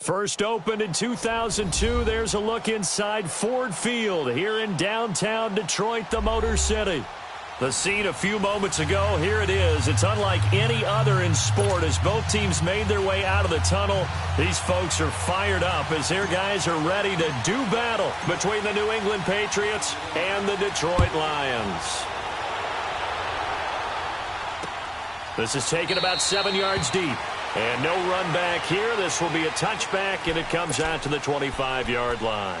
First opened in 2002, there's a look inside Ford Field here in downtown Detroit, the Motor City. The scene a few moments ago, here it is. It's unlike any other in sport as both teams made their way out of the tunnel. These folks are fired up as their guys are ready to do battle between the New England Patriots and the Detroit Lions. This is taken about 7 yards deep. And no run back here. This will be a touchback, and it comes out to the 25-yard line.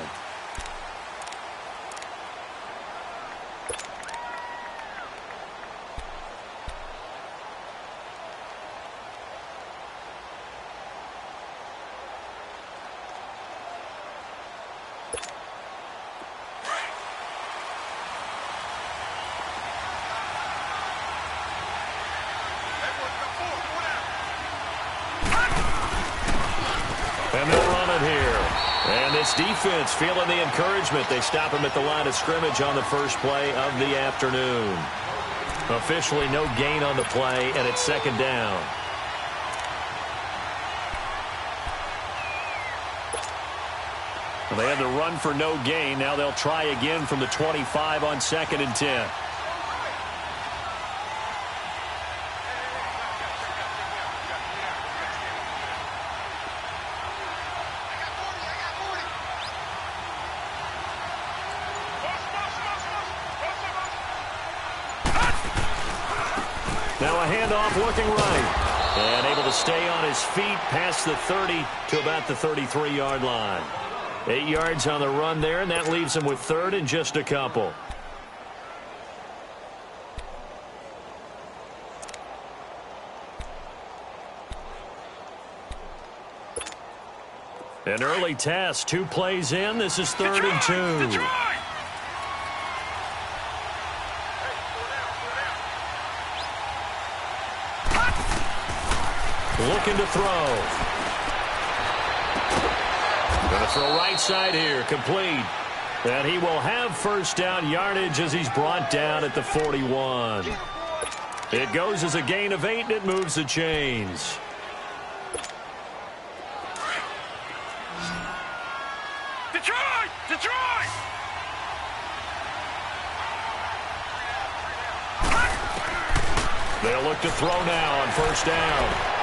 And they'll run it here. And this defense feeling the encouragement. They stop him at the line of scrimmage on the first play of the afternoon. Officially no gain on the play, and it's second down. Well, they had the run for no gain. Now they'll try again from the 25 on 2nd and 10. Now a handoff looking right. And able to stay on his feet past the 30 to about the 33-yard line. 8 yards on the run there, and that leaves him with third and just a couple. An early test, 2 plays in. This is 3rd and 2. Looking to throw. Going to throw right side here, complete. And he will have first down yardage as he's brought down at the 41. It goes as a gain of 8, and it moves the chains. Detroit! Detroit! They'll look to throw now on first down.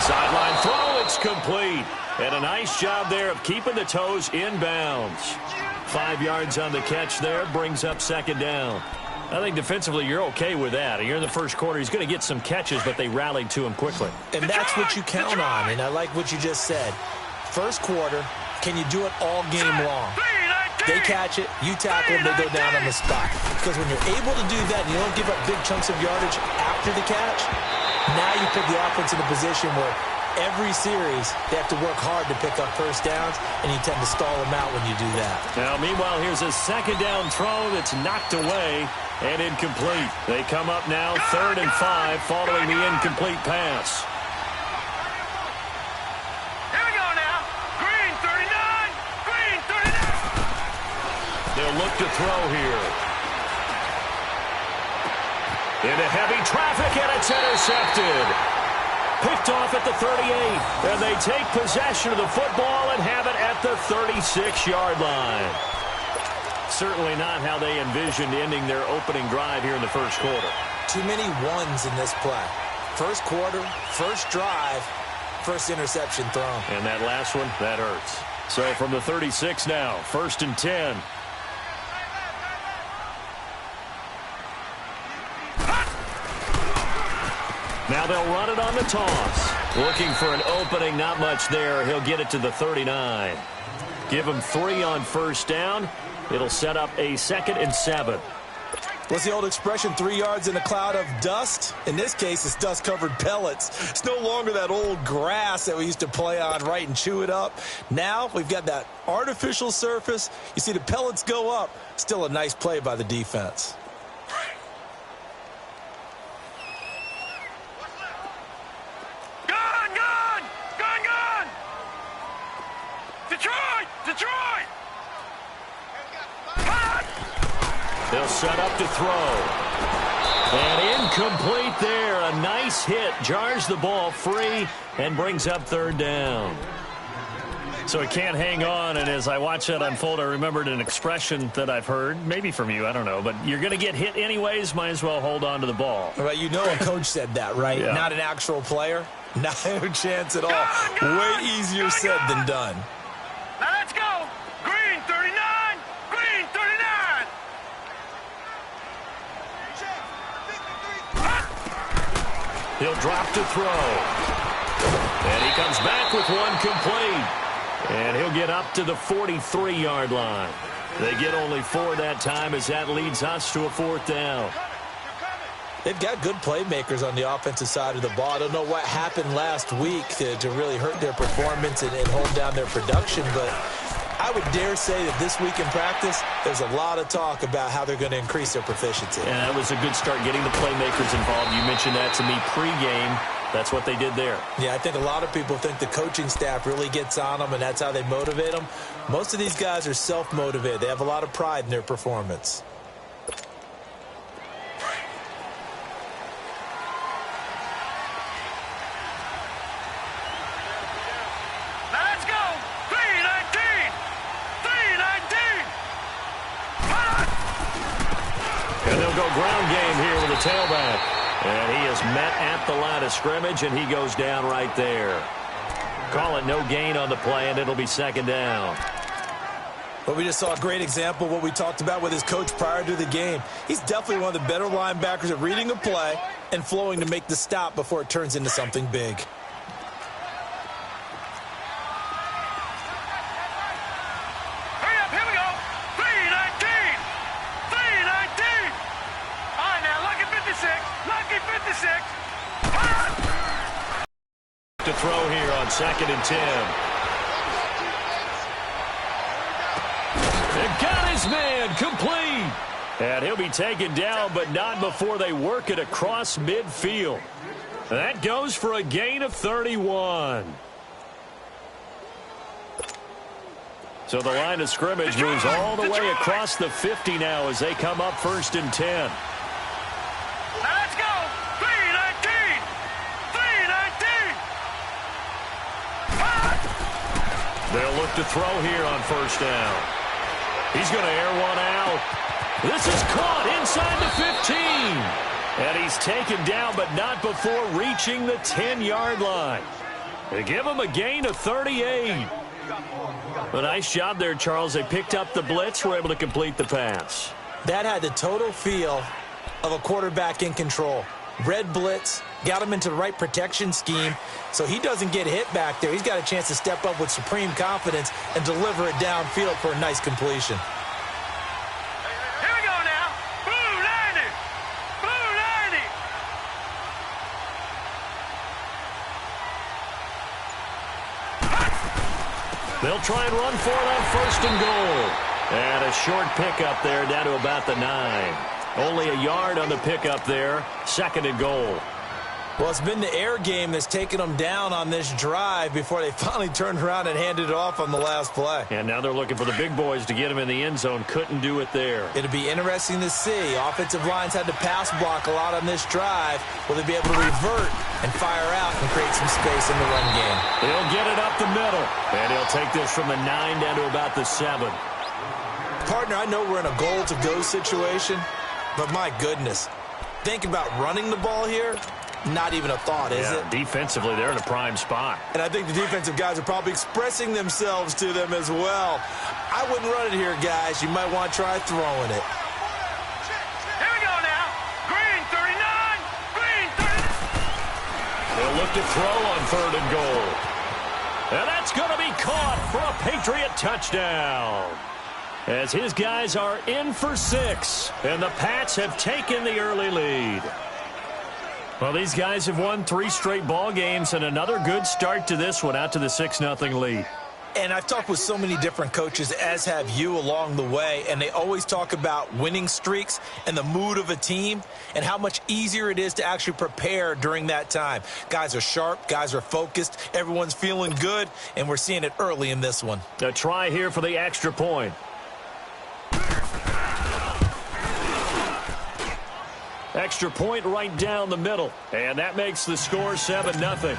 Sideline throw, it's complete. And a nice job there of keeping the toes in bounds. 5 yards on the catch there, brings up second down. I think defensively you're okay with that. You're in the first quarter. He's going to get some catches, but they rallied to him quickly. And that's what you count on, and I like what you just said. First quarter, can you do it all game long? They catch it, you tackle them, they go down on the spot. Because when you're able to do that and you don't give up big chunks of yardage after the catch, now you put the offense in a position where every series they have to work hard to pick up first downs, and you tend to stall them out when you do that. Now, meanwhile, here's a second down throw that's knocked away and incomplete. They come up now 3rd and 5 following the incomplete pass. Here we go now. Green 39. Green 39. They'll look to throw here. Into heavy traffic, and it's intercepted. Picked off at the 38, and they take possession of the football and have it at the 36-yard line. Certainly not how they envisioned ending their opening drive here in the first quarter. Too many ones in this play. First quarter, first drive, first interception thrown. And that last one, that hurts. So from the 36 now, 1st and 10. Now they'll run it on the toss. Looking for an opening, not much there. He'll get it to the 39. Give him 3 on first down. It'll set up a 2nd and 7. What's the old expression, 3 yards in a cloud of dust? In this case, it's dust-covered pellets. It's no longer that old grass that we used to play on, right, and chew it up. Now we've got that artificial surface. You see the pellets go up. Still a nice play by the defense. Detroit! They'll set up to throw. And Incomplete there. A nice hit. Jars the ball free and brings up third down. So he can't hang on, and as I watch that unfold, I remembered an expression that I've heard, maybe from you, I don't know, but you're going to get hit anyways, might as well hold on to the ball. Right, you know a coach said that, right? Yeah. Not an actual player. Not a chance at all. Way easier said than done. Now let's go. Green 39. Green 39. He'll drop to throw. And he comes back with one complete. And he'll get up to the 43-yard line. They get only 4 that time as that leads us to a 4th down. They've got good playmakers on the offensive side of the ball. I don't know what happened last week to really hurt their performance and hold down their production, but I would dare say that this week in practice, there's a lot of talk about how they're going to increase their proficiency. And that was a good start, getting the playmakers involved. You mentioned that to me pregame. That's what they did there. Yeah, I think a lot of people think the coaching staff really gets on them, and that's how they motivate them. Most of these guys are self-motivated. They have a lot of pride in their performance. Now let's go. 319. 319. And they'll go ground game here with a tailback. And he is met at the line of scrimmage, and he goes down right there. Call it no gain on the play, and it'll be 2nd down. Well, we just saw a great example of what we talked about with his coach prior to the game. He's definitely one of the better linebackers at reading a play and flowing to make the stop before it turns into something big. Hurry up. Here we go. 319. 319. All right, now, lucky 56. Lucky 56. To throw here on 2nd and 10. They've got his man complete. And he'll be taken down, but not before they work it across midfield. That goes for a gain of 31. So the line of scrimmage moves all the way across the 50 now as they come up 1st and 10. Now let's go. 319. 319. They'll look to throw here on 1st down. He's going to air one out. This is caught inside the 15. And he's taken down, but not before reaching the 10-yard line. They give him a gain of 38. A nice job there, Charles. They picked up the blitz, were able to complete the pass. That had the total feel of a quarterback in control. Red blitz, got him into the right protection scheme, so he doesn't get hit back there. He's got a chance to step up with supreme confidence and deliver it downfield for a nice completion. Here we go now. Blue 90. Blue 90. They'll try and run for it on 1st and goal. And a short pickup there down to about the 9. Only a yard on the pickup there. 2nd and goal. Well, it's been the air game that's taken them down on this drive before they finally turned around and handed it off on the last play. And now they're looking for the big boys to get him in the end zone. Couldn't do it there. It'll be interesting to see. Offensive lines had to pass block a lot on this drive. Will they be able to revert and fire out and create some space in the run game? He'll get it up the middle. And he'll take this from the 9 down to about the 7. Partner, I know we're in a goal-to-go situation, but my goodness, think about running the ball here. Not even a thought, is it? Defensively, they're in a prime spot. And I think the defensive guys are probably expressing themselves to them as well. I wouldn't run it here, guys. You might want to try throwing it. Here we go now. Green 39. Green 39. They'll look to throw on 3rd and goal. And that's going to be caught for a Patriot touchdown. As his guys are in for 6. And the Pats have taken the early lead. Well, these guys have won 3 straight ball games and another good start to this one, out to the 6-0 lead. And I've talked with so many different coaches, as have you, along the way, and they always talk about winning streaks and the mood of a team and how much easier it is to actually prepare during that time. Guys are sharp, guys are focused, everyone's feeling good, and we're seeing it early in this one. A try here for the extra point. Extra point right down the middle. And that makes the score 7-0.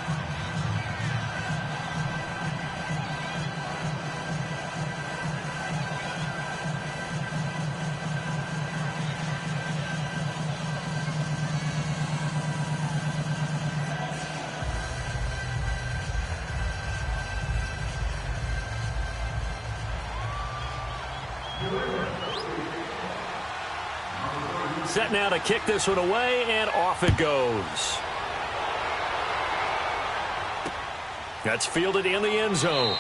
Set now to kick this one away, and off it goes. That's fielded in the end zone.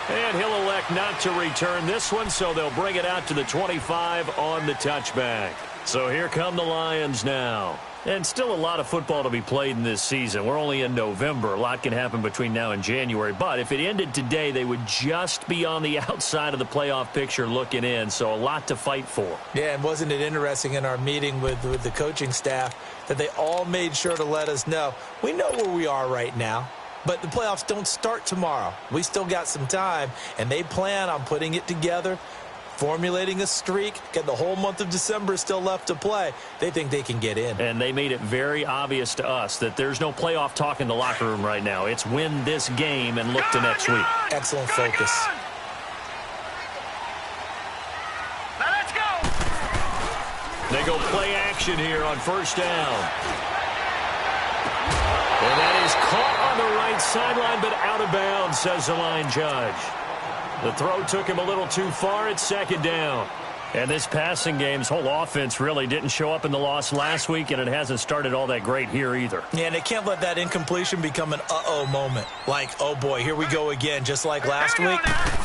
And he'll elect not to return this one, so they'll bring it out to the 25 on the touchback. So here come the Lions now. And still a lot of football to be played in this season. We're only in November. A lot can happen between now and January. But if it ended today, they would just be on the outside of the playoff picture looking in. So a lot to fight for. Yeah, and wasn't it interesting in our meeting with the coaching staff that they all made sure to let us know, we know where we are right now, but the playoffs don't start tomorrow. We still got some time, and they plan on putting it together, formulating a streak, get the whole month of December still left to play. They think they can get in. And they made it very obvious to us that there's no playoff talk in the locker room right now. It's win this game and look to next week. Excellent focus. Now let's go. They go play action here on first down. And that is caught on the right sideline, but out of bounds, says the line judge. The throw took him a little too far at second down. And this passing game's whole offense really didn't show up in the loss last week, and it hasn't started all that great here either. Yeah, and they can't let that incompletion become an uh-oh moment. Like, oh boy, here we go again. Just like last week,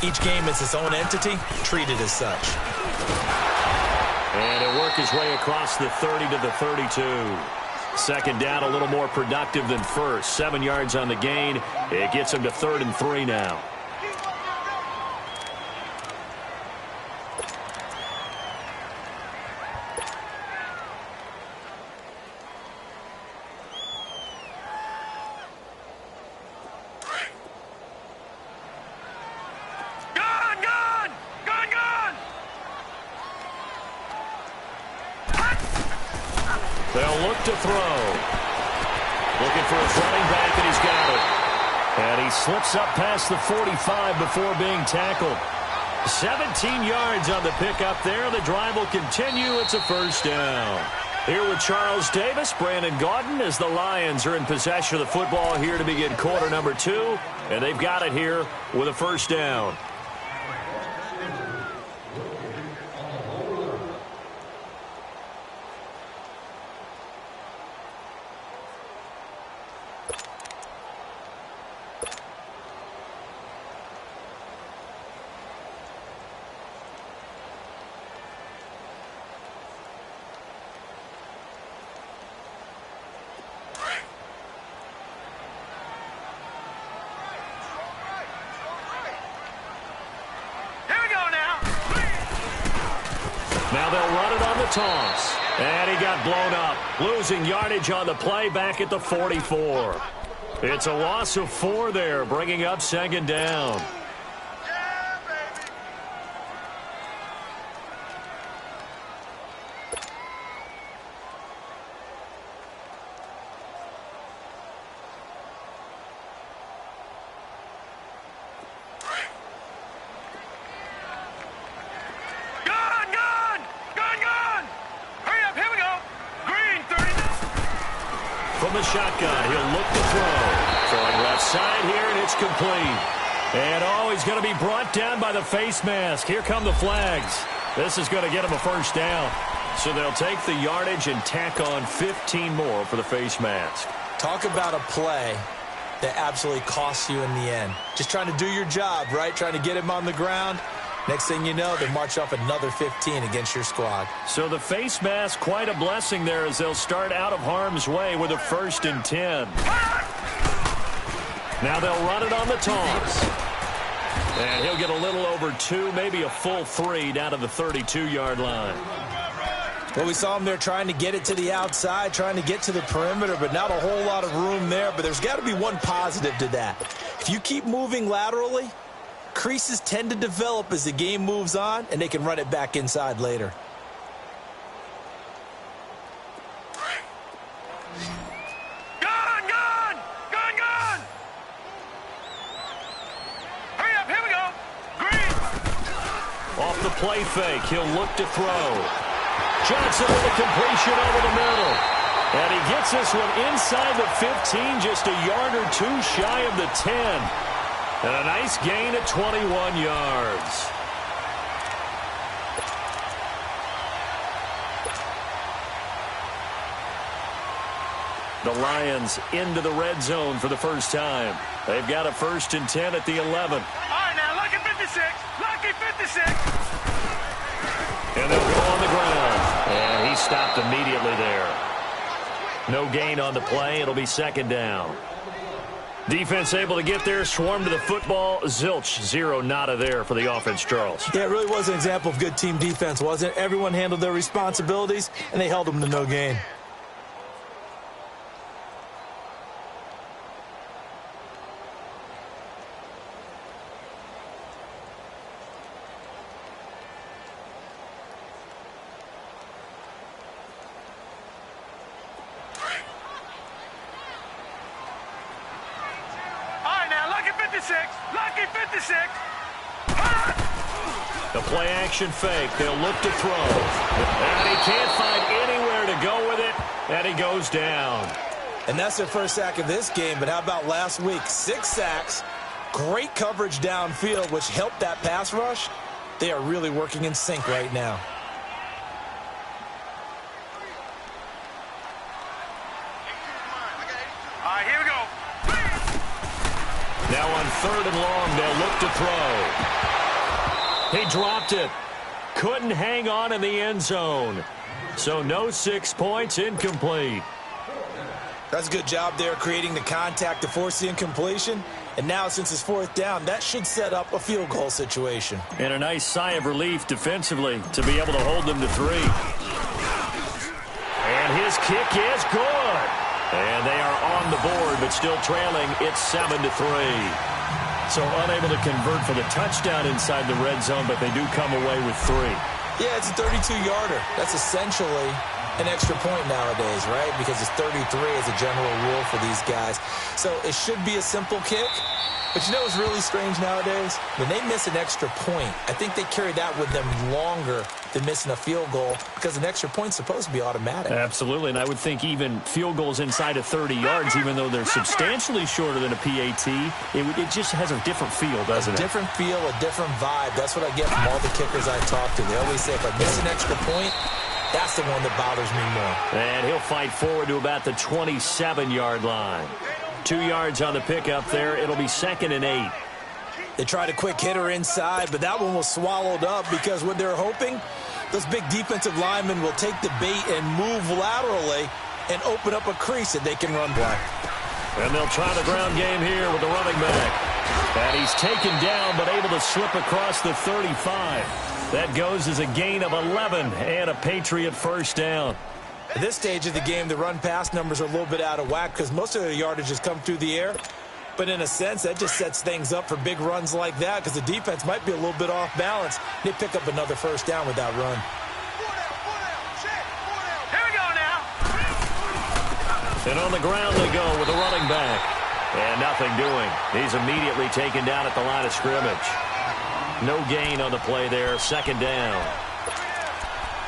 each game is its own entity, treated as such. And it'll work his way across the 30 to the 32. Second down, a little more productive than first. 7 yards on the gain. It gets him to 3rd and 3 now. They'll look to throw. Looking for his running back, and he's got it. And he slips up past the 45 before being tackled. 17 yards on the pickup there. The drive will continue. It's a first down. Here with Charles Davis, Brandon Gaudin, as the Lions are in possession of the football here to begin quarter number 2. And they've got it here with a first down. Now they'll run it on the toss. And he got blown up. Losing yardage on the play back at the 44. It's a loss of 4 there, bringing up second down. From the shotgun, he'll look to throw. Throwing left side here, and it's complete. And, oh, he's going to be brought down by the face mask. Here come the flags. This is going to get him a first down. So they'll take the yardage and tack on 15 more for the face mask. Talk about a play that absolutely costs you in the end. Just trying to do your job, right? Trying to get him on the ground. Next thing you know, they march off another 15 against your squad. So the face mask, quite a blessing there as they'll start out of harm's way with a 1st and 10. Now they'll run it on the toss. And he'll get a little over 2, maybe a full 3 down to the 32-yard line. Well, we saw him there trying to get it to the outside, trying to get to the perimeter, but not a whole lot of room there. But there's got to be one positive to that. If you keep moving laterally, creases tend to develop as the game moves on, and they can run it back inside later. play fake. He'll look to throw. Johnson with a completion over the middle. And he gets this one inside the 15, just a yard or two shy of the 10. And a nice gain at 21 yards. The Lions into the red zone for the first time. They've got a 1st and 10 at the 11. All right, now, lucky 56. Lucky 56. And they'll go on the ground. And he stopped immediately there. No gain on the play. It'll be 2nd down. Defense able to get there, swarm to the football. Zilch, 0 nada there for the offense, Charles. Yeah, it really was an example of good team defense, wasn't it? Everyone handled their responsibilities, and they held them to no gain. Lucky 56. The play action fake. They'll look to throw. And he can't find anywhere to go with it. And he goes down. And that's their first sack of this game. But how about last week? 6 sacks. Great coverage downfield, which helped that pass rush. They are really working in sync right now. All right, here we go. Now on 3rd and long, they'll look to throw. He dropped it. Couldn't hang on in the end zone. So no 6 points, incomplete. That's a good job there, creating the contact to force the incompletion. And now, since it's 4th down, that should set up a field goal situation. And a nice sigh of relief defensively to be able to hold them to 3. And his kick is good. And they are on the board, but still trailing. It's 7-3. So unable to convert for the touchdown inside the red zone, but they do come away with 3. Yeah, it's a 32-yarder. That's essentially an extra point nowadays, right? Because it's 33 as a general rule for these guys. So it should be a simple kick. But you know what's really strange nowadays? When they miss an extra point, I think they carry that with them longer than missing a field goal because an extra point's supposed to be automatic. Absolutely, and I would think even field goals inside of 30 yards, even though they're substantially shorter than a PAT, it just has a different feel, doesn't it? A different feel, a different vibe. That's what I get from all the kickers I talk to. They always say, if I miss an extra point, that's the one that bothers me more. And he'll fight forward to about the 27-yard line. 2 yards on the pickup there. It'll be 2nd and 8. They tried a quick hitter inside, but that one was swallowed up because what they're hoping, those big defensive linemen will take the bait and move laterally and open up a crease that they can run by. And they'll try the ground game here with the running back. And he's taken down but able to slip across the 35. That goes as a gain of 11 and a Patriot 1st down. At this stage of the game, the run-pass numbers are a little bit out of whack because most of their yardage has come through the air. But in a sense, that just sets things up for big runs like that because the defense might be a little bit off balance. They pick up another 1st down with that run. Here we go now. And on the ground they go with the running back. And nothing doing. He's immediately taken down at the line of scrimmage. No gain on the play there. 2nd down.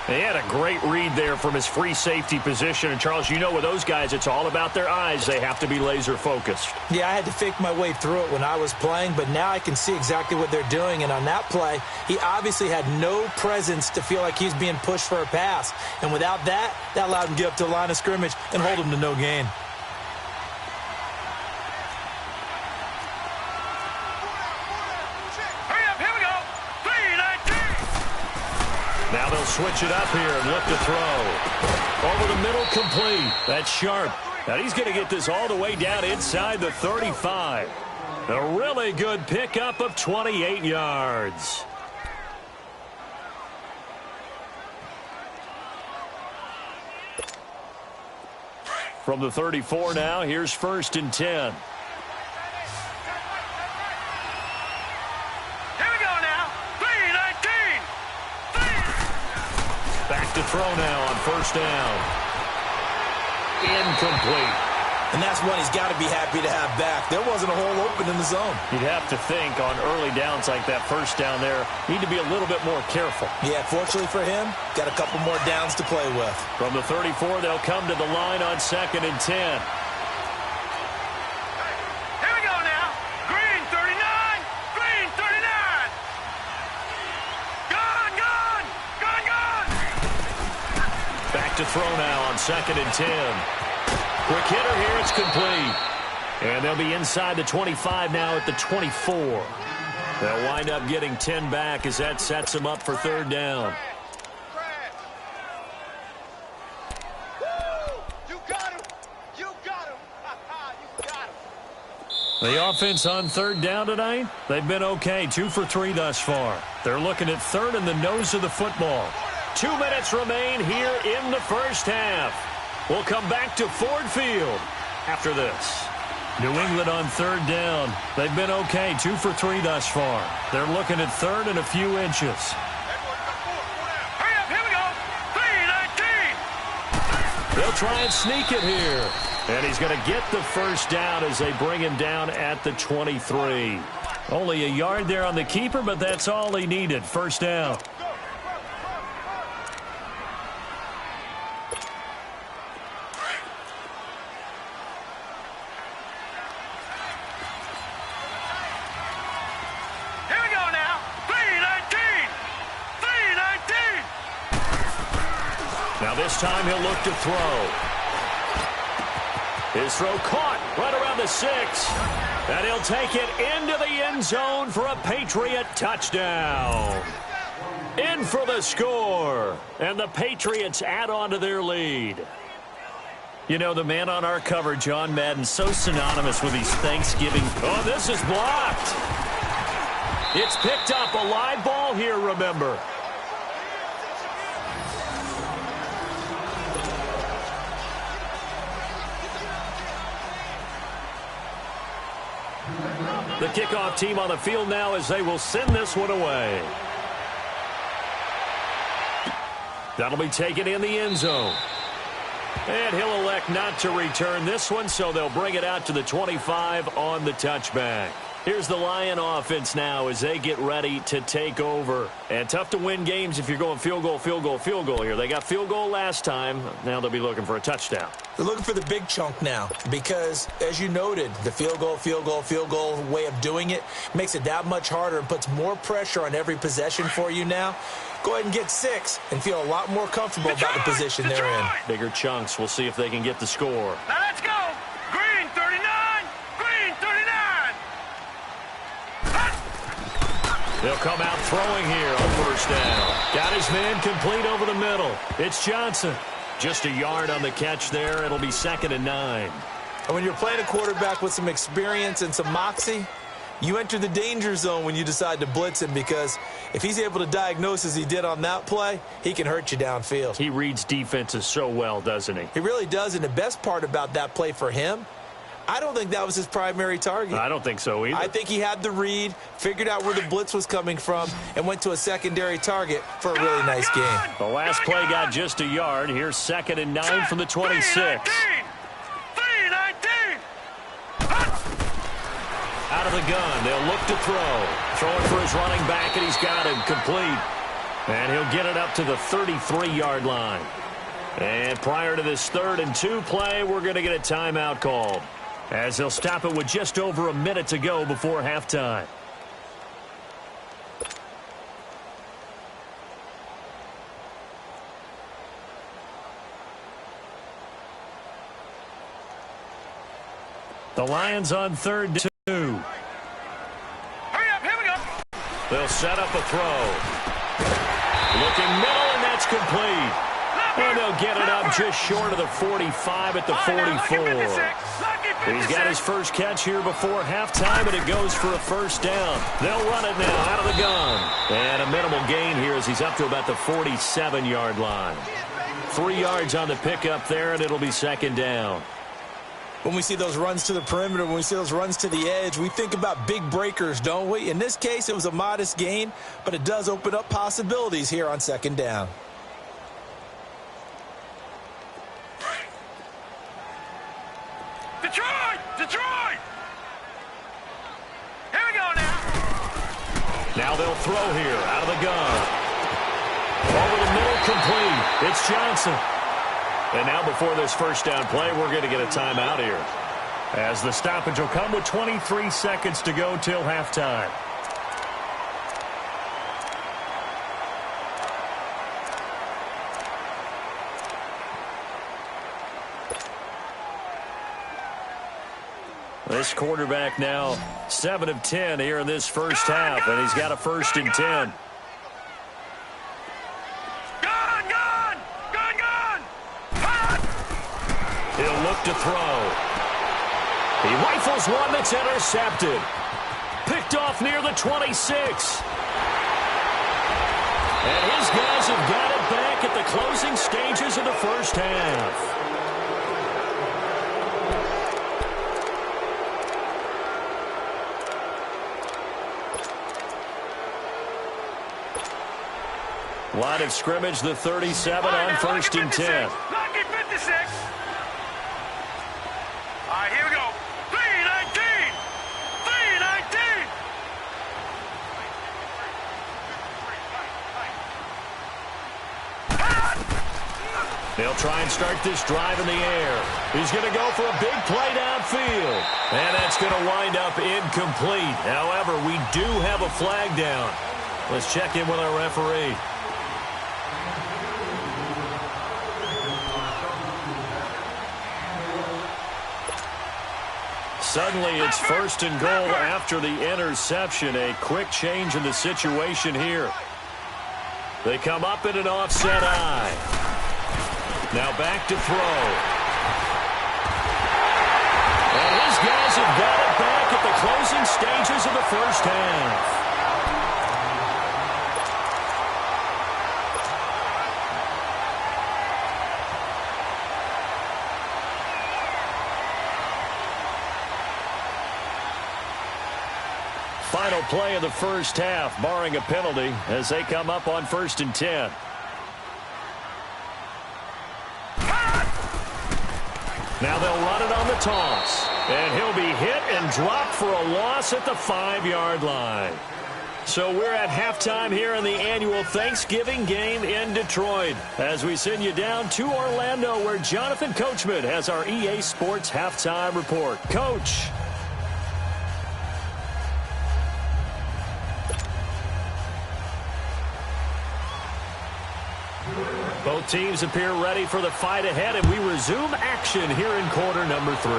He had a great read there from his free safety position. And, Charles, you know with those guys, it's all about their eyes. They have to be laser-focused. Yeah, I had to fake my way through it when I was playing, but now I can see exactly what they're doing. And on that play, he obviously had no presence to feel like he's being pushed for a pass. And without that, that allowed him to get up to the line of scrimmage and hold him to no gain. Now they'll switch it up here and look to throw. Over the middle, complete. That's Sharp. Now he's going to get this all the way down inside the 35. A really good pickup of 28 yards. From the 34 now, here's 1st and 10. Back to throw now on 1st down. Incomplete. And that's one he's got to be happy to have back. There wasn't a hole open in the zone. You'd have to think on early downs like that first down there, need to be a little bit more careful. Yeah, fortunately for him, got a couple more downs to play with. From the 34, they'll come to the line on 2nd and 10. Here we go now. Green 39. Green 39. Gone, gone. Gone, gone. Back to throw now on 2nd and 10. Quick hitter here, it's complete. And they'll be inside the 25 now at the 24. They'll wind up getting 10 back as that sets them up for 3rd down. You got him. You got him. You got him. The offense on 3rd down tonight, they've been okay. 2 for 3 thus far. They're looking at 3rd and the nose of the football. 2 minutes remain here in the first half. We'll come back to Ford Field after this. New England on 3rd down. They've been okay. 2 for 3 thus far. They're looking at 3rd and a few inches. Hurry up. Here we go. 3-19. They'll try and sneak it here. And he's going to get the first down as they bring him down at the 23. Only a yard there on the keeper, but that's all he needed. First down. This time he'll look to throw. His throw caught right around the 6. And he'll take it into the end zone for a Patriot touchdown. In for the score. And the Patriots add on to their lead. You know, the man on our cover, John Madden, so synonymous with these Thanksgiving. Oh, this is blocked. It's picked up. A live ball here, remember. The kickoff team on the field now as they will send this one away. That'll be taken in the end zone. And he'll elect not to return this one, so they'll bring it out to the 25 on the touchback. Here's the Lion offense now as they get ready to take over. And tough to win games if you're going field goal, field goal, field goal here. They got field goal last time. Now they'll be looking for a touchdown. They're looking for the big chunk now because, as you noted, the field goal way of doing it makes it that much harder and puts more pressure on every possession for you now. Go ahead and get 6 and feel a lot more comfortable about the position they're in. Bigger chunks. We'll see if they can get the score. Now let's go. Green 39. Green 39. They'll come out throwing here on first down. Got his man complete over the middle. It's Johnson. Just a yard on the catch there. It'll be 2nd and 9. And when you're playing a quarterback with some experience and some moxie, you enter the danger zone when you decide to blitz him because if he's able to diagnose as he did on that play, he can hurt you downfield. He reads defenses so well, doesn't he? He really does, and the best part about that play for him, I don't think that was his primary target. I don't think so either. I think he had the read, figured out where the blitz was coming from, and went to a secondary target for a really nice game. The last play got just a yard. Here's 2nd and 9 from the 26. 3-19. Out of the gun, they'll look to throw. Throwing for his running back, and he's got him complete. And he'll get it up to the 33-yard line. And prior to this 3rd and 2 play, we're going to get a timeout called, as they'll stop it with just over a minute to go before halftime. The Lions on 3rd and 2. Hurry up, here we go. They'll set up a throw. Looking middle, and that's complete. And they'll get it up just short of the 45 at the 44. He's got his first catch here before halftime, and it goes for a first down. They'll run it now out of the gun. And a minimal gain here as he's up to about the 47-yard line. 3 yards on the pickup there, and it'll be 2nd down. When we see those runs to the perimeter, when we see those runs to the edge, we think about big breakers, don't we? In this case, it was a modest gain, but it does open up possibilities here on 2nd down. Now they'll throw here out of the gun. Over the middle, complete. It's Johnson. And now before this first down play, we're going to get a timeout here, as the stoppage will come with 23 seconds to go till halftime. This quarterback now 7 of 10 here in this first half, and he's got a 1st and 10. He'll look to throw. He rifles one that's intercepted. Picked off near the 26. And his guys have got it back at the closing stages of the first half. Line of scrimmage, the 37 on 1st and 10. Lucky 56. All right, here we go. 3-19. 3-19. They'll try and start this drive in the air. He's going to go for a big play downfield. And that's going to wind up incomplete. However, we do have a flag down. Let's check in with our referee. Suddenly, it's 1st and goal after the interception. A quick change in the situation here. They come up in an offset eye. Now back to throw. And his guys have got it back at the closing stages of the first half. Final play of the first half, barring a penalty, as they come up on 1st and 10. Now they'll run it on the toss. And he'll be hit and dropped for a loss at the 5-yard line. So we're at halftime here in the annual Thanksgiving game in Detroit, as we send you down to Orlando, where Jonathan Coachman has our EA Sports halftime report. Coach. Both teams appear ready for the fight ahead, and we resume action here in quarter number 3.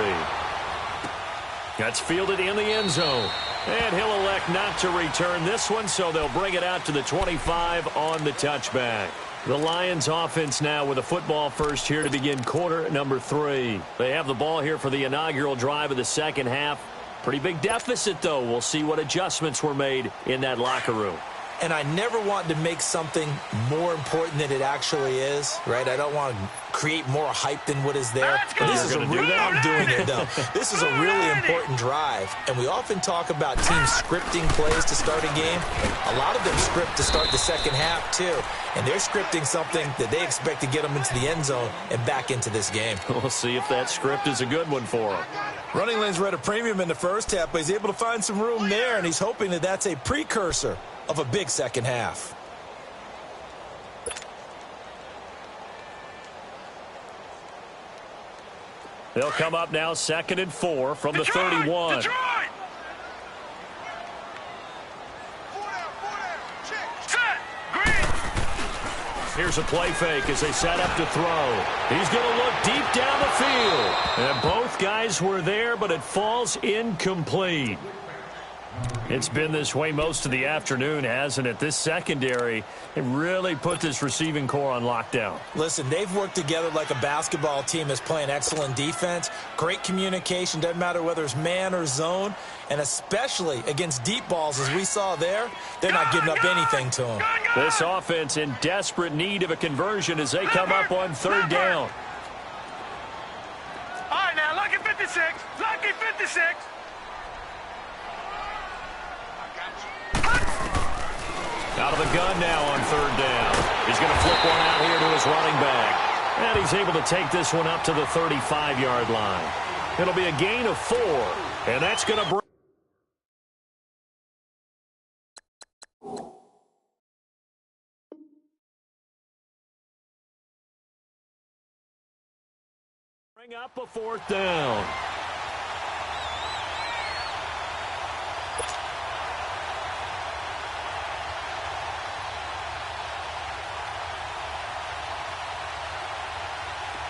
That's fielded in the end zone. And he'll elect not to return this one, so they'll bring it out to the 25 on the touchback. The Lions offense now with a football first here to begin quarter number 3. They have the ball here for the inaugural drive of the second half. Pretty big deficit, though. We'll see what adjustments were made in that locker room. And I never want to make something more important than it actually is, right? I don't want to create more hype than what is there. But this is I'm doing it, though. This is a really important drive. And we often talk about teams scripting plays to start a game. A lot of them script to start the second half, too. And they're scripting something that they expect to get them into the end zone and back into this game. We'll see if that script is a good one for them. Running lanes were at a premium in the first half, but he's able to find some room there, and he's hoping that that's a precursor of a big second half. They'll come up now 2nd and 4 from the 31. Detroit! Set! Green! Here's a play fake as they set up to throw. He's going to look deep down the field. And both guys were there, but it falls incomplete. It's been this way most of the afternoon, hasn't it? This secondary, it really put this receiving core on lockdown. Listen, they've worked together like a basketball team that's playing excellent defense. Great communication, doesn't matter whether it's man or zone. And especially against deep balls, as we saw there, they're not giving up anything to them. This offense in desperate need of a conversion as they come up on 3rd down. All right, now, lucky 56. Lucky 56. Out of the gun now on 3rd down. He's going to flip one out here to his running back. And he's able to take this one up to the 35-yard line. It'll be a gain of 4. And that's going to bring Bring up a 4th down.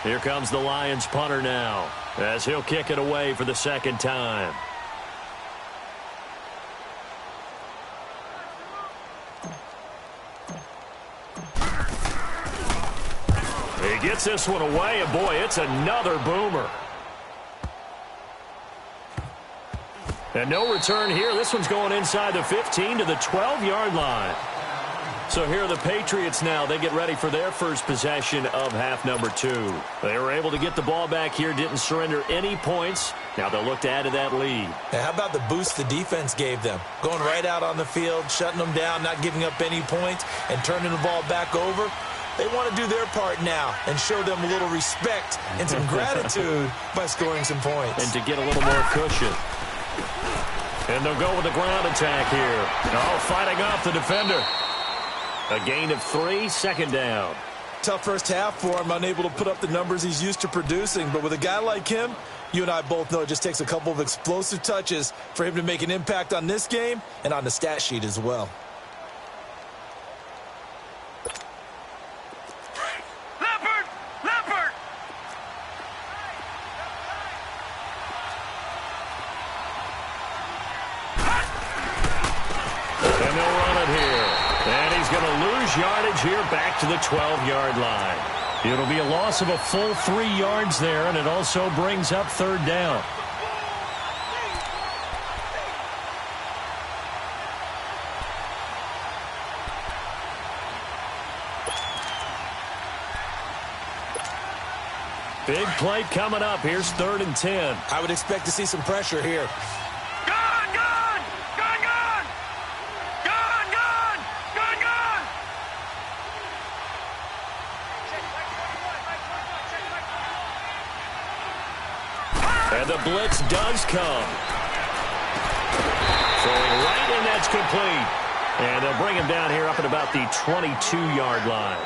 Here comes the Lions punter now, as he'll kick it away for the 2nd time. He gets this one away, and boy, it's another boomer. And no return here. This one's going inside the 15 to the 12-yard line. So here are the Patriots now. They get ready for their first possession of half number 2. They were able to get the ball back here, didn't surrender any points. Now they'll look to add to that lead. Now, how about the boost the defense gave them? Going right out on the field, shutting them down, not giving up any points, and turning the ball back over. They want to do their part now and show them a little respect and some gratitude by scoring some points. And to get a little more cushion. And they'll go with the ground attack here. Oh, fighting off the defender. A gain of 3, 2nd down. Tough first half for him, unable to put up the numbers he's used to producing. But with a guy like him, you and I both know it just takes a couple of explosive touches for him to make an impact on this game and on the stat sheet as well. Yardage here back to the 12-yard line. It'll be a loss of a full 3 yards there, and it also brings up 3rd down. Big play coming up. Here's 3rd and 10. I would expect to see some pressure here. And the blitz does come. Throwing right, and that's complete. And they'll bring him down here up at about the 22-yard line.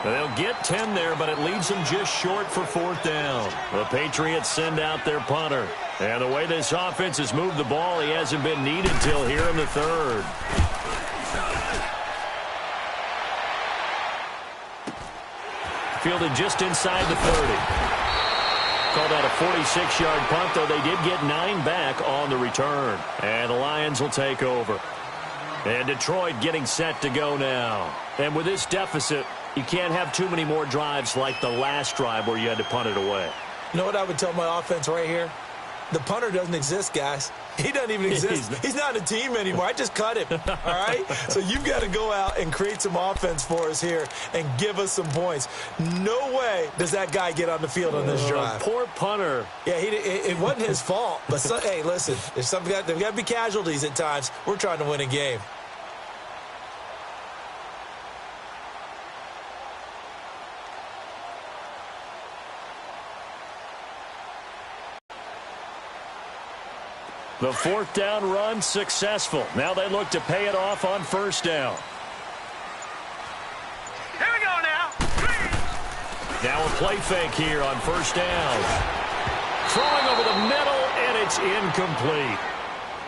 And they'll get 10 there, but it leaves them just short for 4th down. The Patriots send out their punter. And the way this offense has moved the ball, he hasn't been needed till here in the 3rd. Fielded just inside the 30. Called out a 46-yard punt, though they did get 9 back on the return. And the Lions will take over. And Detroit getting set to go now. And with this deficit, you can't have too many more drives like the last drive where you had to punt it away. You know what I would tell my offense right here? The punter doesn't exist, guys. He doesn't even exist. He's not a team anymore. I just cut him, all right? So you've got to go out and create some offense for us here and give us some points. No way does that guy get on the field on this drive. Poor punter. Yeah, it wasn't his fault. But, hey, listen, there's got to be casualties at times. We're trying to win a game. The 4th down run successful. Now they look to pay it off on 1st down. Here we go now. Now a play fake here on 1st down. Throwing over the middle, and it's incomplete.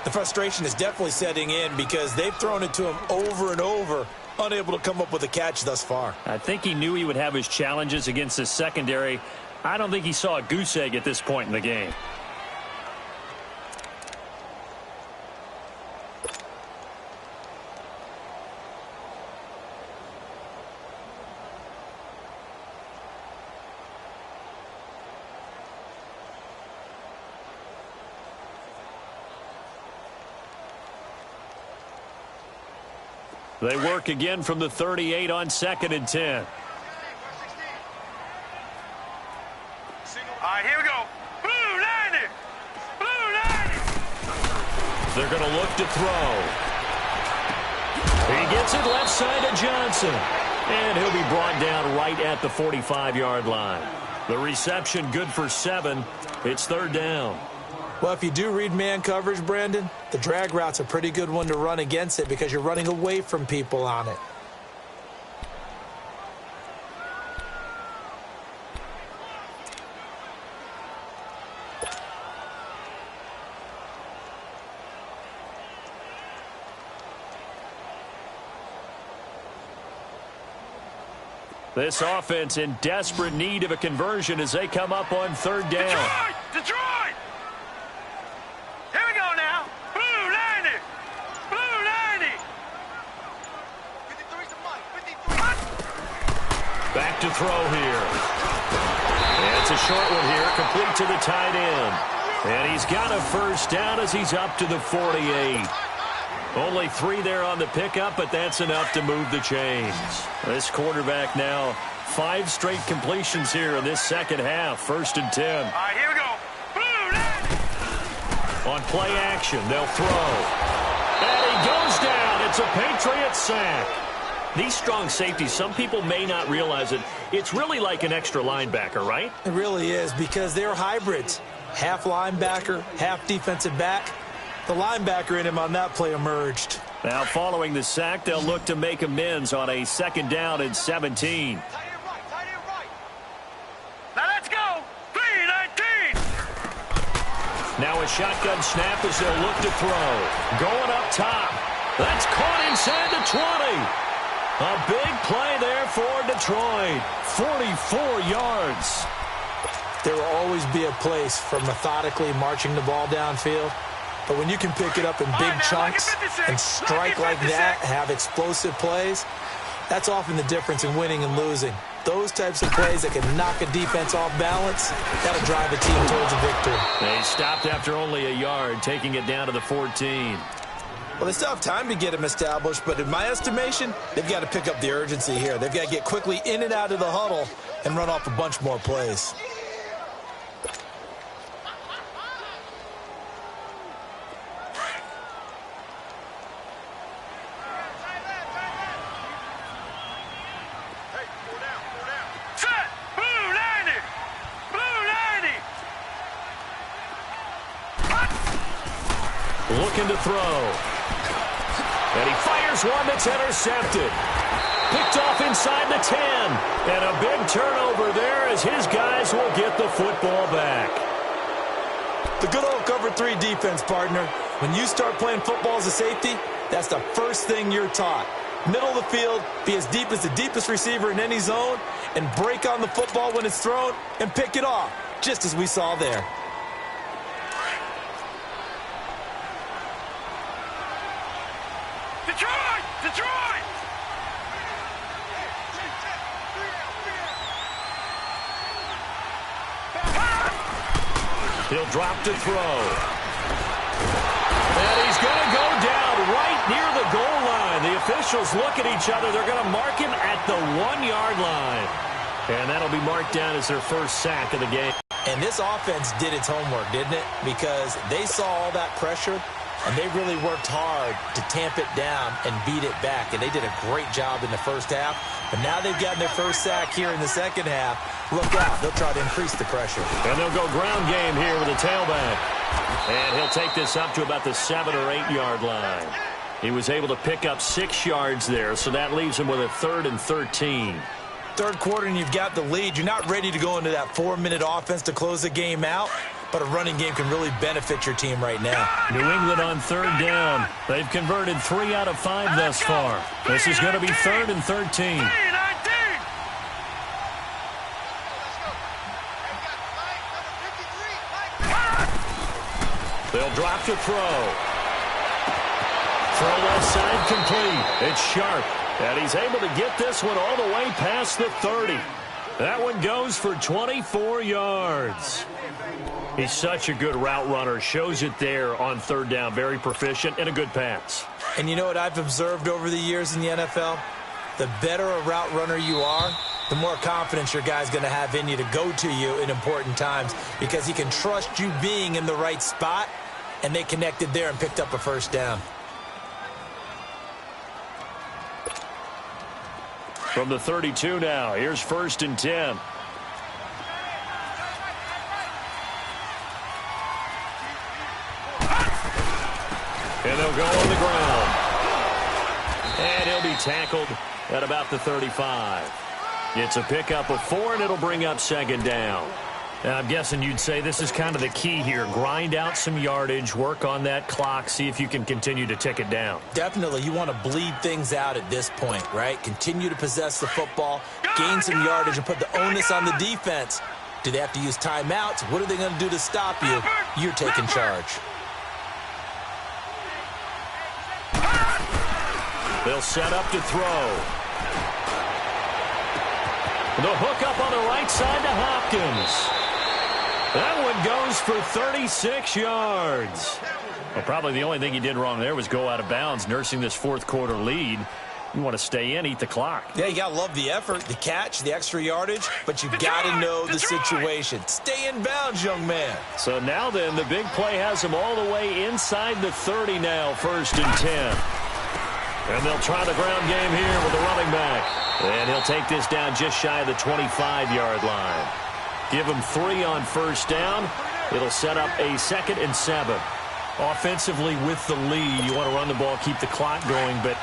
The frustration is definitely setting in because they've thrown it to him over and over, unable to come up with a catch thus far. I think he knew he would have his challenges against his secondary. I don't think he saw a goose egg at this point in the game. They work again from the 38 on 2nd and 10. All right, here we go. Blue 90. Blue 90. They're going to look to throw. He gets it left side to Johnson. And he'll be brought down right at the 45-yard line. The reception good for 7. It's 3rd down. Well, if you do read man coverage, Brandon, the drag route's a pretty good one to run against it because you're running away from people on it. This offense in desperate need of a conversion as they come up on third down. Detroit! Here we go now. Blue 90. Blue 90. 53's the mic. 53. Back to throw here. And it's a short one here, complete to the tight end. And he's got a first down as he's up to the 48. Only 3 there on the pickup, but that's enough to move the chains. This quarterback now 5 straight completions here in this second half. 1st and 10. All right, here we go. Blue 90. On play action, they'll throw. And he goes down. It's a Patriot sack. These strong safeties, some people may not realize it. It's really like an extra linebacker, right? It really is, because they're hybrids. Half linebacker, half defensive back. The linebacker in him on that play emerged. Now following the sack, they'll look to make amends on a 2nd down and 17. Tight end right. Now let's go. 3-19. Now a shotgun snap as they'll look to throw. Going up top. That's caught inside the 20. A big play there for Detroit. 44 yards. There will always be a place for methodically marching the ball downfield. But when you can pick it up in big chunks and strike like that, have explosive plays, that's often the difference in winning and losing. Those types of plays that can knock a defense off balance, that'll drive a team towards a victory. They stopped after only a yard, taking it down to the 14. Well, they still have time to get him established, but in my estimation, they've got to pick up the urgency here. They've got to get quickly in and out of the huddle and run off a bunch more plays. Set. Blue 90. Blue 90. Looking to throw. And he fires one that's intercepted. Picked off inside the 10. And a big turnover there as his guys will get the football back. The good old cover 3 defense, partner. When you start playing football as a safety, that's the first thing you're taught. Middle of the field, be as deep as the deepest receiver in any zone, and break on the football when it's thrown and pick it off, just as we saw there. Detroit! He'll drop to throw. And he's going to go down right near the goal line. The officials look at each other. They're going to mark him at the 1-yard line. And that'll be marked down as their first sack of the game. And this offense did its homework, didn't it? Because they saw all that pressure, and they really worked hard to tamp it down and beat it back. And they did a great job in the first half. But now they've gotten their first sack here in the second half. Look out. They'll try to increase the pressure. And they'll go ground game here with a tailback. And he'll take this up to about the 7- or 8-yard line. He was able to pick up 6 yards there, so that leaves him with a 3rd and 13. Third quarter and you've got the lead. You're not ready to go into that 4-minute offense to close the game out, but a running game can really benefit your team right now. New England on 3rd down. They've converted 3 out of 5 thus far. This is going to be 3rd and 13. They'll drop to throw. Throw left side complete. It's Sharp. And he's able to get this one all the way past the 30. That one goes for 24 yards. He's such a good route runner. Shows it there on 3rd down. Very proficient and a good pass. And you know what I've observed over the years in the NFL? The better a route runner you are, the more confidence your guy's going to have in you to go to you in important times, because he can trust you being in the right spot, and they connected there and picked up a first down. From the 32 now, here's 1st and 10. And they'll go on the ground. And he'll be tackled at about the 35. It's a pickup of 4, and it'll bring up 2nd down. I'm guessing you'd say this is kind of the key here. Grind out some yardage, work on that clock, see if you can continue to tick it down. Definitely. You want to bleed things out at this point, right? Continue to possess the football, gain some yardage, and put the onus on the defense. Do they have to use timeouts? What are they going to do to stop you? You're taking charge. They'll set up to throw. The hook up on the right side to Hopkins. That one goes for 36 yards. Well, probably the only thing he did wrong there was go out of bounds, nursing this fourth quarter lead. You want to stay in, eat the clock. Yeah, you got to love the effort, the catch, the extra yardage, but you got to know the situation. Stay in bounds, young man. So now then, the big play has him all the way inside the 30 now, 1st and 10. And they'll try the ground game here with the running back. And he'll take this down just shy of the 25-yard line. Give him 3 on 1st down. It'll set up a 2nd and 7. Offensively with the lead, you want to run the ball, keep the clock going, but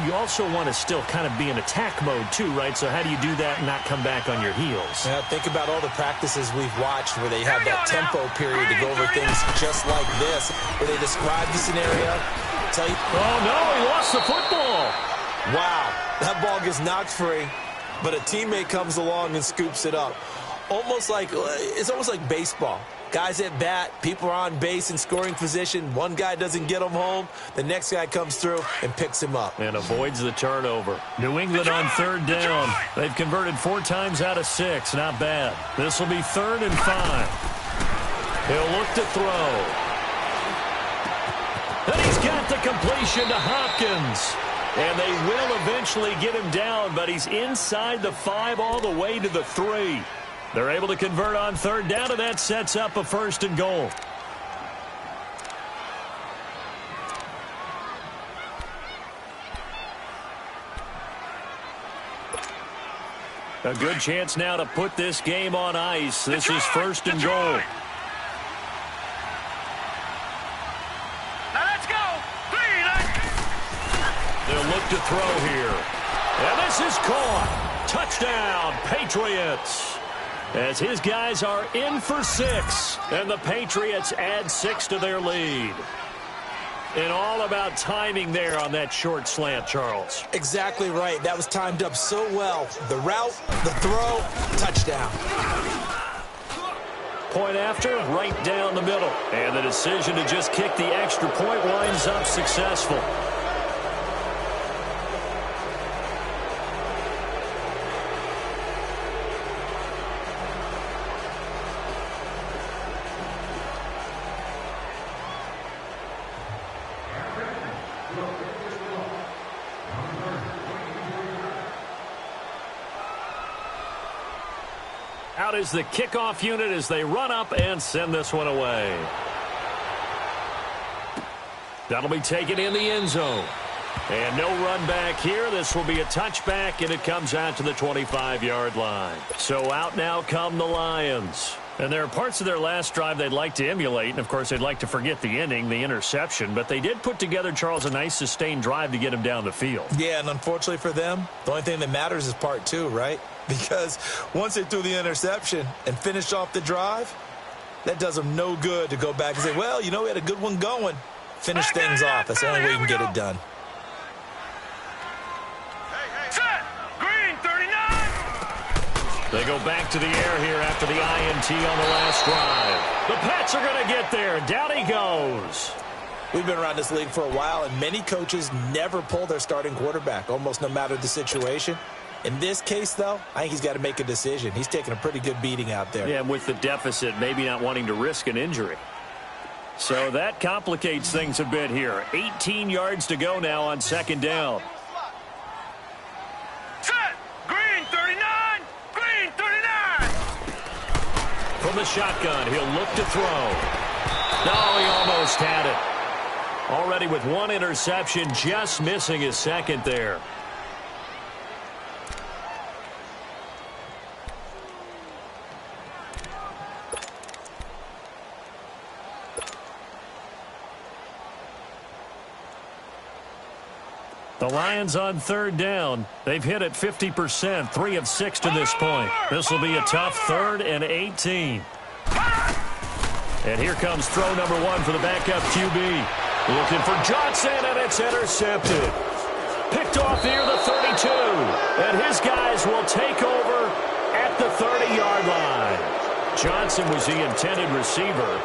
you also want to still kind of be in attack mode too, right? So how do you do that and not come back on your heels? Yeah, think about all the practices we've watched where they have that tempo period to go over things just like this, where they describe the scenario, tell you, oh no, he lost the football. Wow, that ball gets knocked free, but a teammate comes along and scoops it up. It's almost like baseball. Guys at bat, people are on base in scoring position. One guy doesn't get him home. The next guy comes through and picks him up. And avoids the turnover. New England on 3rd down. They've converted 4 times out of 6. Not bad. This will be 3rd and 5. He'll look to throw. And he's got the completion to Hopkins. And they will eventually get him down, but he's inside the 5 all the way to the 3. They're able to convert on 3rd down, and that sets up a 1st and goal. A good chance now to put this game on ice. This is 1st and goal. Now let's go. 3, They'll look to throw here. And this is caught. Touchdown, Patriots. As his guys are in for 6, and the Patriots add 6 to their lead. And all about timing there on that short slant, Charles. Exactly right. That was timed up so well. The route, the throw, touchdown. Point after, right down the middle. And the decision to just kick the extra point winds up successful. Out is the kickoff unit as they run up and send this one away. That'll be taken in the end zone. And no run back here. This will be a touchback, and it comes out to the 25-yard line. So out now come the Lions. And there are parts of their last drive they'd like to emulate, and, of course, they'd like to forget the ending, the interception. But they did put together, Charles, a nice sustained drive to get him down the field. Yeah, and unfortunately for them, the only thing that matters is part 2, right? Because once they threw the interception and finished off the drive, that does them no good to go back and say, well, you know, we had a good one going. Finish things off. That's the only way you can get it done. set. Green, 39. They go back to the air here after the INT on the last drive. The Pats are going to get there. Down he goes. We've been around this league for a while, and many coaches never pull their starting quarterback, almost no matter the situation. In this case, though, I think he's got to make a decision. He's taking a pretty good beating out there. Yeah, with the deficit, maybe not wanting to risk an injury. So that complicates things a bit here. 18 yards to go now on 2nd down. Set. Green, 39. Green, 39. From the shotgun, he'll look to throw. No, he almost had it. Already with 1 interception, just missing his 2nd there. The Lions on third down. They've hit it 50%, 3 of 6 to this point. This will be a tough 3rd and 18. And here comes throw number 1 for the backup QB. Looking for Johnson, and it's intercepted. Picked off near the 32. And his guys will take over at the 30-yard line. Johnson was the intended receiver.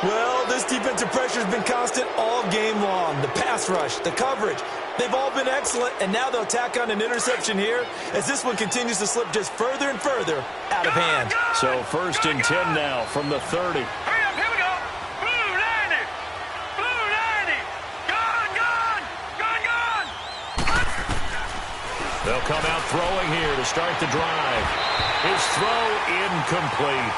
Well, this defensive pressure has been constant all game long. The pass rush, the coverage, they've all been excellent, and now they'll tack on an interception here as this one continues to slip just further and further out of hand. So 1st and 10 now from the 30. Hurry up, here we go. Blue 90. Blue 90. Gone, gone. Gone, gone. They'll come out throwing here to start the drive. His throw incomplete.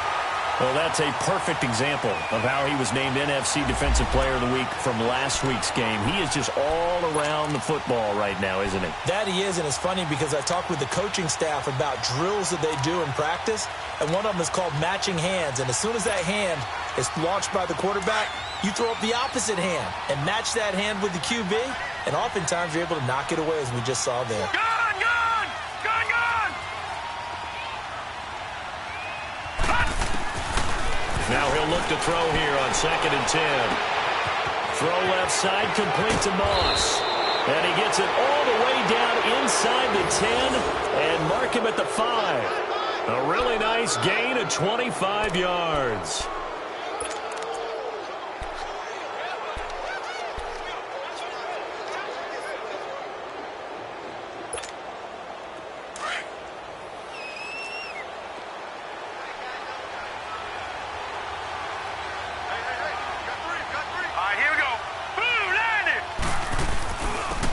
Well, that's a perfect example of how he was named NFC Defensive Player of the Week from last week's game. He is just all around the football right now, isn't he? That he is, and it's funny because I talked with the coaching staff about drills that they do in practice, and one of them is called matching hands. And as soon as that hand is launched by the quarterback, you throw up the opposite hand and match that hand with the QB, and oftentimes you're able to knock it away, as we just saw there. Gone, gone. Gone, gone. Now he'll look to throw here on 2nd and 10. Throw left side, complete to Moss. And he gets it all the way down inside the 10 and mark him at the 5. A really nice gain of 25 yards.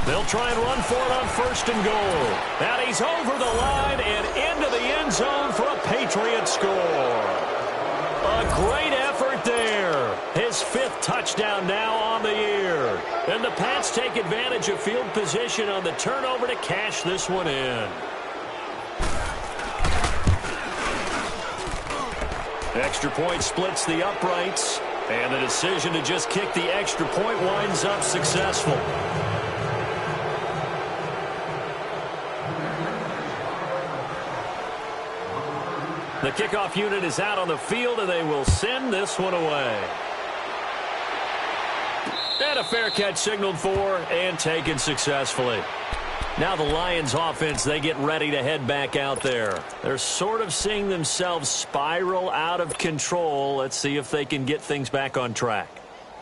They'll try and run for it on 1st and goal. And he's over the line and into the end zone for a Patriot score. A great effort there. His 5th touchdown now on the year. And the Pats take advantage of field position on the turnover to cash this one in. Extra point splits the uprights. And the decision to just kick the extra point winds up successful. The kickoff unit is out on the field, and they will send this one away. And a fair catch signaled for and taken successfully. Now the Lions offense, they get ready to head back out there. They're sort of seeing themselves spiral out of control. Let's see if they can get things back on track.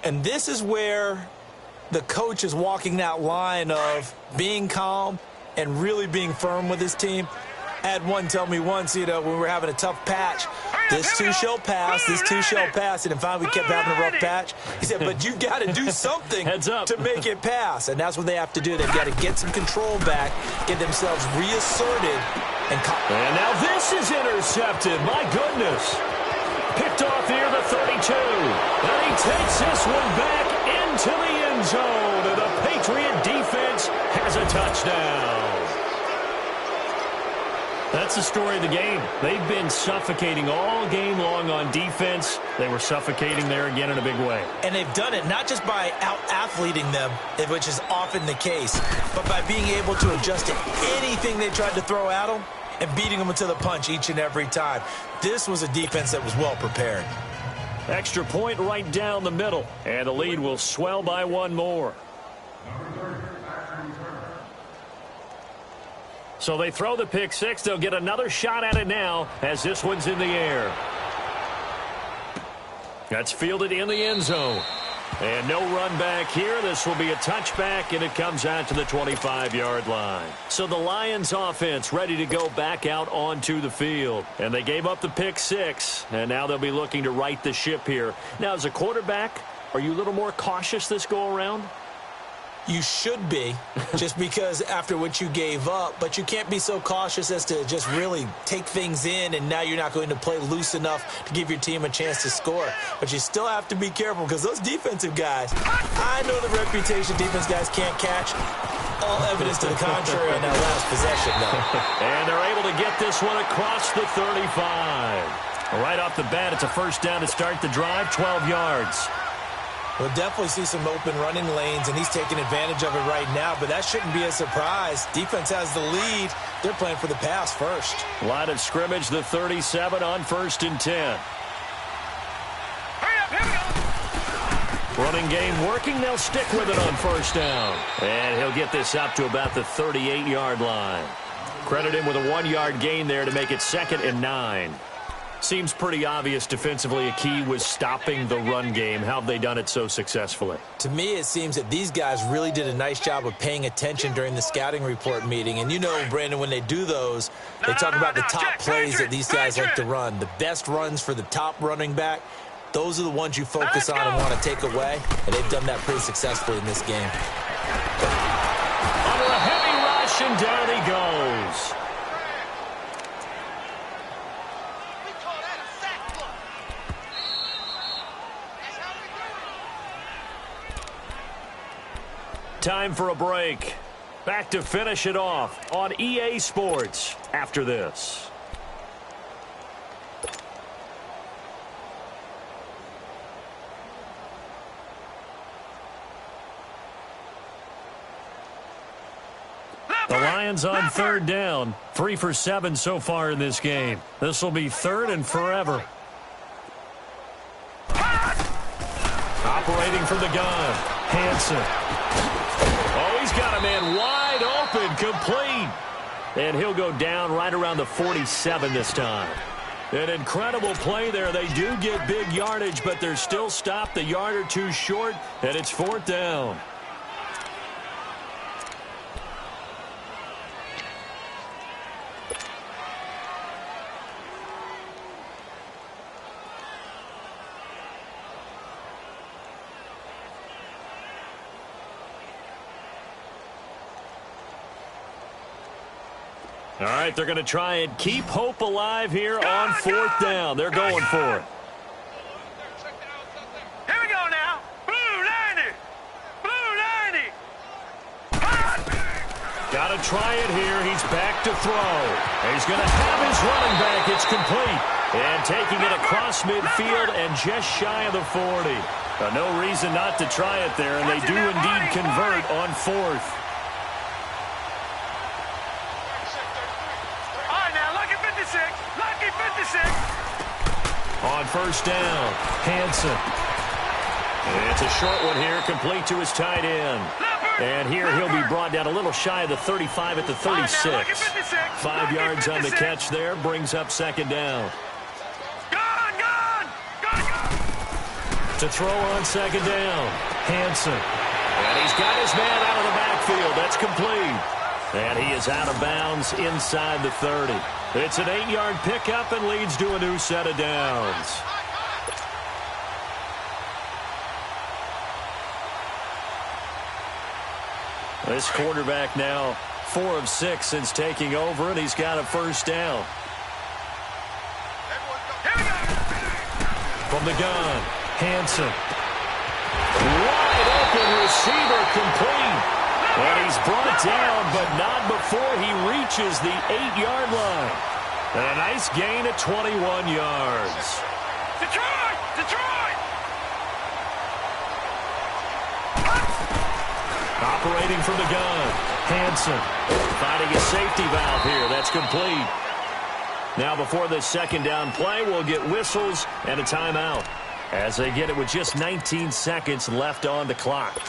And this is where the coach is walking that line of being calm and really being firm with his team. I had one tell me once, when we were having a tough patch, this too shall pass, this too shall pass, and finally we kept having a rough patch. He said, but you got to do something to make it pass, and that's what they have to do. They've got to get some control back, get themselves reasserted. And now this is intercepted, my goodness. Picked off near the 32, and he takes this one back into the end zone, and the Patriot defense has a touchdown. That's the story of the game. They've been suffocating all game long on defense. They were suffocating there again in a big way. And they've done it not just by out-athleting them, which is often the case, but by being able to adjust to anything they tried to throw at them and beating them to the punch each and every time. This was a defense that was well prepared. Extra point right down the middle, and the lead will swell by one more. So they throw the pick six. They'll get another shot at it now as this one's in the air. That's fielded in the end zone. And no run back here. This will be a touchback, and it comes out to the 25-yard line. So the Lions offense ready to go back out onto the field. And they gave up the pick six, and now they'll be looking to right the ship here. Now, as a quarterback, are you a little more cautious this go-around? You should be, just because after what you gave up, but you can't be so cautious as to just really take things in, and now you're not going to play loose enough to give your team a chance to score. But you still have to be careful because those defensive guys, I know the reputation defense guys can't catch. All evidence to the contrary on that last possession, though. And they're able to get this one across the 35. Right off the bat, it's a first down to start the drive, 12 yards. We'll definitely see some open running lanes, and he's taking advantage of it right now, but that shouldn't be a surprise. Defense has the lead. They're playing for the pass first. Line of scrimmage, the 37 on 1st and 10. Hurry up, here we go. Running game working. They'll stick with it on 1st down. And he'll get this up to about the 38-yard line. Credit him with a 1-yard gain there to make it 2nd and 9. Seems pretty obvious defensively a key was stopping the run game. How have they done it so successfully? To me, it seems that these guys really did a nice job of paying attention during the scouting report meeting. And you know, Brandon, when they do those, they talk about the top plays that these guys like to run. The best runs for the top running back, those are the ones you focus on and want to take away. And they've done that pretty successfully in this game. Under a heavy rush, and down he goes. Time for a break. Back to finish it off on EA Sports after this. The Lions on 3rd down. 3 for 7 so far in this game. This will be 3rd and forever. Operating from the gun. Hansen. Oh, he's got a man wide open, complete. And he'll go down right around the 47 this time. An incredible play there. They do get big yardage, but they're still stopped a yard or two short, and it's 4th down. All right, they're going to try and keep hope alive here on 4th down. They're going for it. Here we go now. Blue 90. Blue 90. Got to try it here. He's back to throw. He's going to have his running back. It's complete. And taking it across midfield and just shy of the 40. No reason not to try it there, and they do indeed convert on 4th. Lucky 56. On 1st down, Hansen. It's a short one here, complete to his tight end. And here he'll be brought down a little shy of the 35 at the 36. 5 yards on the catch there, brings up 2nd down. Gone. To throw on 2nd down, Hansen. And he's got his man out of the backfield. That's complete. And he is out of bounds inside the 30. It's an 8-yard pickup and leads to a new set of downs. This quarterback now 4 of 6 since taking over, and he's got a 1st down. From the gun, Hansen. Wide open receiver, complete. And he's brought down, but not before he reaches the 8-yard line. And a nice gain at 21 yards. Detroit! Operating from the gun, Hansen. Finding a safety valve here. That's complete. Now before the 2nd down play, we'll get whistles and a timeout as they get it with just 19 seconds left on the clock.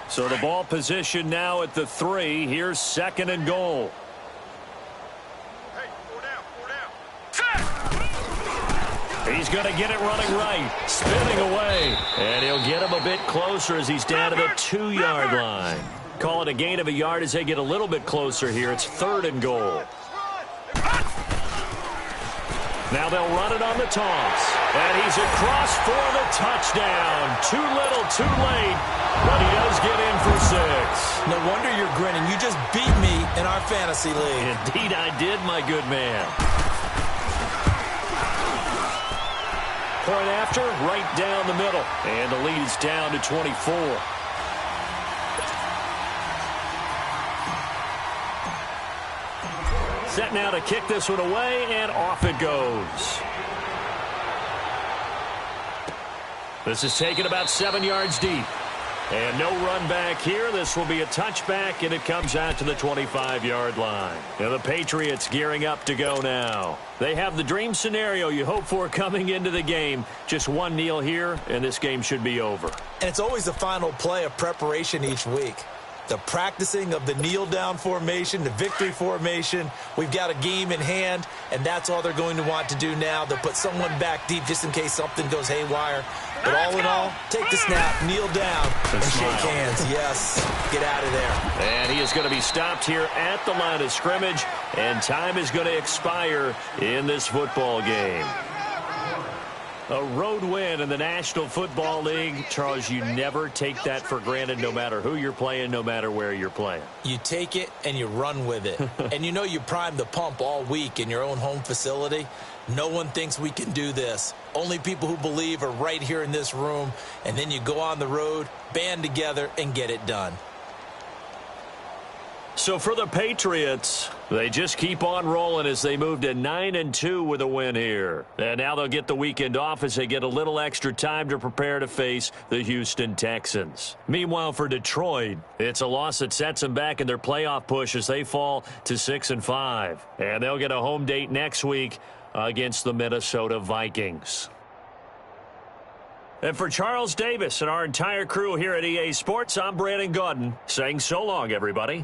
So the ball position now at the 3. Here's 2nd and goal. Hey, 4 down. He's going to get it running right. Spinning away. And he'll get him a bit closer as he's down to the 2-yard line. Call it a gain of a yard as they get a little bit closer here. It's 3rd and goal. Now they'll run it on the toss. And he's across for the touchdown. Too little, too late. But he does get in for 6. No wonder you're grinning. You just beat me in our fantasy league. Indeed I did, my good man. Point after, right down the middle. And the lead is down to 24. set now to kick this one away, and off it goes. This is taken about 7 yards deep. And no run back here. This will be a touchback, and it comes out to the 25-yard line. Now the Patriots gearing up to go now. They have the dream scenario you hope for coming into the game. Just one kneel here, and this game should be over. And it's always the final play of preparation each week. The practicing of the kneel-down formation, the victory formation. We've got a game in hand, and that's all they're going to want to do now. They'll put someone back deep just in case something goes haywire. But all in all, take the snap, kneel down, and shake hands. Yes, get out of there. And he is going to be stopped here at the line of scrimmage, and time is going to expire in this football game. A road win in the National Football League. Charles, you never take that for granted no matter who you're playing, no matter where you're playing. You take it and you run with it. And you know you primed the pump all week in your own home facility. No one thinks we can do this. Only people who believe are right here in this room. And then you go on the road, band together, and get it done. So for the Patriots, they just keep on rolling as they move to 9-2 with a win here. And now they'll get the weekend off as they get a little extra time to prepare to face the Houston Texans. Meanwhile, for Detroit, it's a loss that sets them back in their playoff push as they fall to 6-5. And they'll get a home date next week against the Minnesota Vikings. And for Charles Davis and our entire crew here at EA Sports, I'm Brandon Gaudin saying so long, everybody.